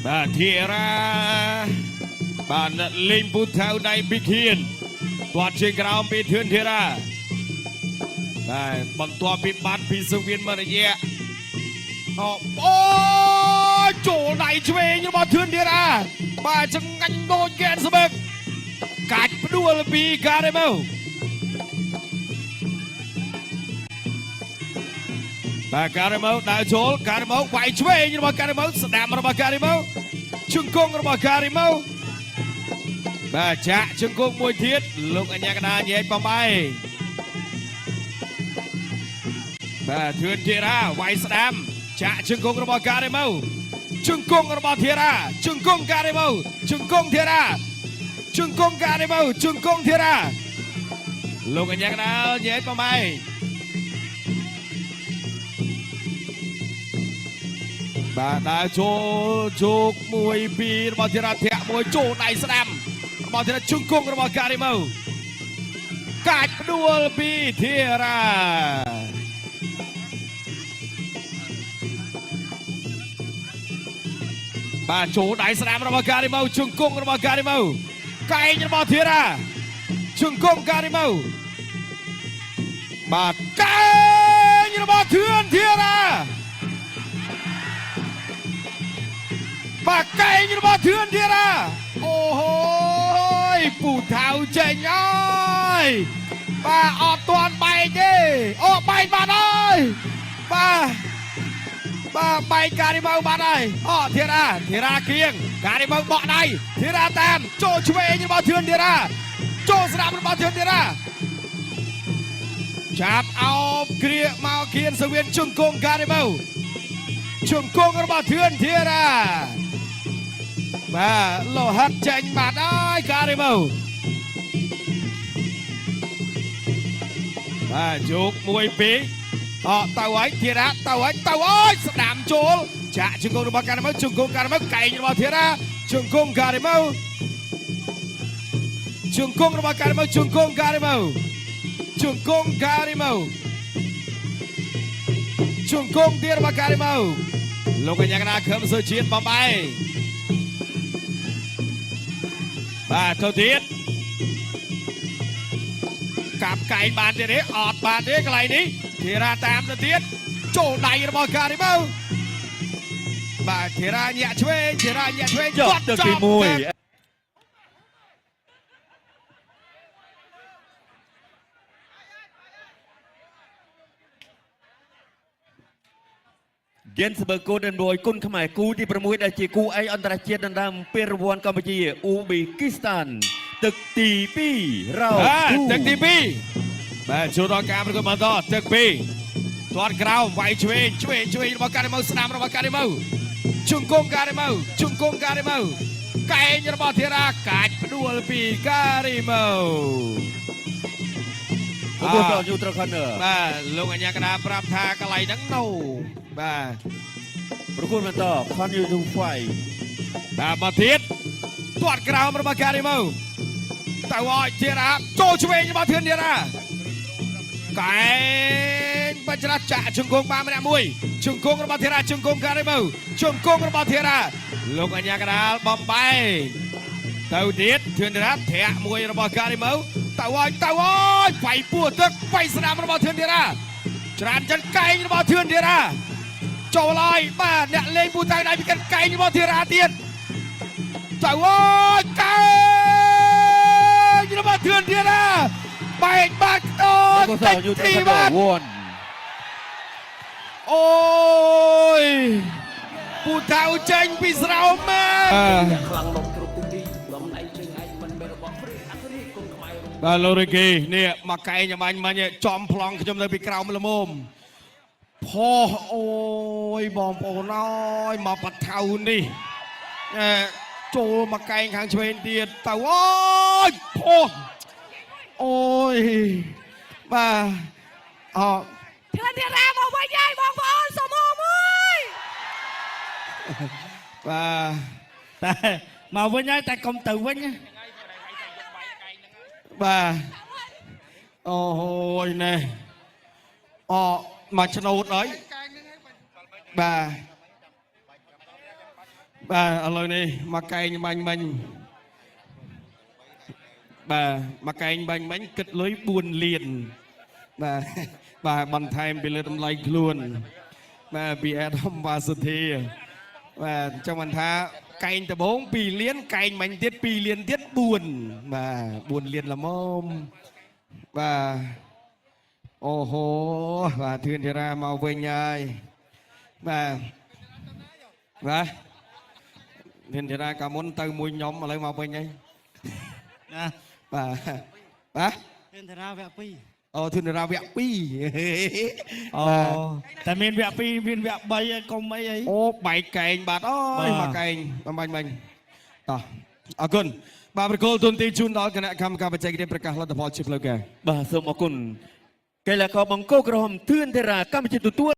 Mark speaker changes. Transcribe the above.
Speaker 1: បាទធីរ៉ាបានលេងពូថៅដៃពីខៀនទាត់ជាក្រោមពីធឿនធីរ៉ាបាទបន្ទាប់ពីបាត់ពីសុវៀនមករយៈអូចូលដៃឆ្វេងរបស់ធឿនធីរ៉ាបាទចងាញ់ដូចកែនស្បឹកកាច់ផ្ដួលពីការ៉េម៉ូបាទការ៉េម៉ូដើរចូលការ៉េម៉ូវាយឆ្វេងរបស់ការ៉េម៉ូស្ដាំរបស់ការ៉េម៉ូជង្គង់របស់ការ៉េម៉ូបាទចាក់ជង្គង់មួយទៀតលោកអញ្ញាកណាញែកបំបីបាទធឿនធីរ៉ាវាយស្ដាំចាក់ជង្គង់របស់ការ៉េម៉ូជង្គង់របស់ធីរ៉ាជង្គង់ការ៉េម៉ូជង្គង់ធីរ៉ាជង្គង់ការ៉េម៉ូជង្គង់ធីរ៉ាលោកអញ្ញាកណាញែកបំបីបាទដើរចូលជោគមួយពីររបស់ធីរ៉ាធាក់មួយចូលដៃស្ដាំរបស់ធីរ៉ាជង្គង់របស់ការ៉េម៉ូកាច់ផ្ដួលពីធីរ៉ាបាទចូលដៃស្ដាំរបស់ការ៉េម៉ូជង្គង់របស់ការ៉េម៉ូកែងរបស់ធីរ៉ាជង្គង់ការ៉េម៉ូបាទកែងរបស់ធឿនធីរ៉ាបាទកែងរបស់ធឿនធីរ៉ាអូហូយពូថៅចេញហើយបាទអត់ទាន់បែកទេអូបែកបាត់ហើយបាទបែកការ៉េម៉ូបាត់ហើយអូធីរ៉ាគៀងការ៉េម៉ូបក់ដៃធីរ៉ាតាមចូលឆ្វេងរបស់ធឿនធីរ៉ាចូលស្ដាំរបស់ធឿនធីរ៉ាចាប់អោបគ្រាមកគៀនសវៀនជង្គង់ការ៉េម៉ូជង្គង់របស់ធឿនធីរ៉ាបាទលោហិតចេញបាត់ហើយការ៉េម៉ូបាទជោគមួយពីរទៅហើយធីរ៉ាទៅហើយស្ដាំចូលចាក់ជង្គង់របស់ការ៉េម៉ូជង្គង់ការ៉េម៉ូកែងរបស់ធីរ៉ាជង្គង់ការ៉េម៉ូជង្គង់របស់ការ៉េម៉ូជង្គង់ការ៉េម៉ូជង្គង់ការ៉េម៉ូជង្គង់ទៀតរបស់ការ៉េម៉ូលោកកញ្ញាកណាខឹមសុជាតិបំបីបាទទៅទៀតកាប់កែងបានទៀតទេអត់បានទេកន្លែងនេះធីរ៉ាតាមទៅទៀតចូលដៃរបស់ការ៉េម៉ូបាទធីរ៉ាញាក់ឆ្វេងគាត់ទៅទី1
Speaker 2: យេនស្បឺកូដិនរយគុណខ្មែរគូទី6ដែលជាគូឯកអន្តរជាតិដណ្ដើមពានរង្វាន់កម្ពុជាអ៊ូប៊ីគីស្ថានទឹកទី2រ៉ោ
Speaker 1: ទឹកទី2បាទចូលដល់ការប្រកួតបន្តទឹក2ទាត់ក្រោមវាយឆ្វេងរបស់ការ៉េម៉ូស្ដាំរបស់ការ៉េម៉ូជង្គង់ការ៉េម៉ូកែងរបស់ធីរ៉ាកាច់ផ្ដួលពីការ៉េម៉ូ
Speaker 2: ទទួលយូត្រខន
Speaker 1: បាទលោកអញ្ញាកណាប្រាប់ថាកន្លែងហ្នឹងនៅបាទ
Speaker 2: ប្រគួតបន្តខនយូទូហ្វៃ
Speaker 1: បាទមកទៀតទាត់ក្រោមរបស់ការ៉េម៉ូទៅឲ្យធីរ៉ាចូលឆ្វេងរបស់ធឿនធីរ៉ាកែងបច្រាស់ចាក់ជង្គង់បានម្នាក់មួយជង្គង់របស់ធីរ៉ាជង្គង់ការ៉េម៉ូជង្គង់របស់ធីរ៉ាលោកអញ្ញាកណាបំបែទៅទៀតធឿនធីរ៉ាធាក់មួយរបស់ការ៉េម៉ូទៅឲ្យវាយពោះទឹកវាយស្ដាំរបស់ធឿនធីរ៉ាច្រានចិនកែងរបស់ធឿនធីរ៉ាចូលហើយបាទអ្នកលេងពូថៅដៃពីកិនកែងរបស់ធីរ៉ាទៀតទៅឲ្យកែងរបស់ធឿនធីរ៉ាបែកបាត់អូទីបាត់អូយពូថៅចេញពីស្រោមមកខ្លាំងមកគ្រប់ទីទីបំណៃជើងឯងមិនមែនរបស់ព្រីអាគ្រីគុំខ្មែរបាទលោករីគីនេះមកកែងញ៉ាំបាញ់មិញចំប្លង់ខ្ញុំនៅពីក្រោមល្មមផោះអូយបងប្អូនអើយមកបថៅនេះចូលមកកែងខាងឆ្វេងទៀតទៅអូយផោះអូយបាទ
Speaker 3: ធឿនធីរ៉ាមកវិញហើយបងប្អូនសមមួយ
Speaker 1: បាទ
Speaker 2: តែមកវិញហើយតែកុំទៅវិញ
Speaker 1: បាទអូយណែមកឆ្នោតហើយ បាទឥឡូវនេះមកកែងបាញ់មិញបាទមកកែងបាញ់មិញគិតលុយ4លានបាទបន្ថែមពីលើតម្លៃខ្លួនបាទពីអេដាមវ៉ាសុធាបាទចង់បានថាកែងដំបង2លានកែងមិញទៀត2លានទៀត4បាទ4លានល្មមបាទអូហូបាទធឿនធារាមកវិញហើយបាទធឿនធារាកាមុនទៅមួយខ្ញុំឥឡូវមកវិញហើយណាបាទធឿនធារាវគ្គ2អូធឿនធារាវគ្គ2អូតែមានវគ្គ2មានវគ្គ3កុំអីអូបែកកែងបាទអូយមកកែងបាញ់តោះអរគុណបាទប្រកុលទុនទីជូនដល់គណៈកម្មការបច្ចេកទេសប្រកាសលទ្ធផលជាផ្លូវការ
Speaker 2: បាទសូមអរគុណកីឡាករបង្គោលក្រហមធឿនធារាកម្ពុជាទទួល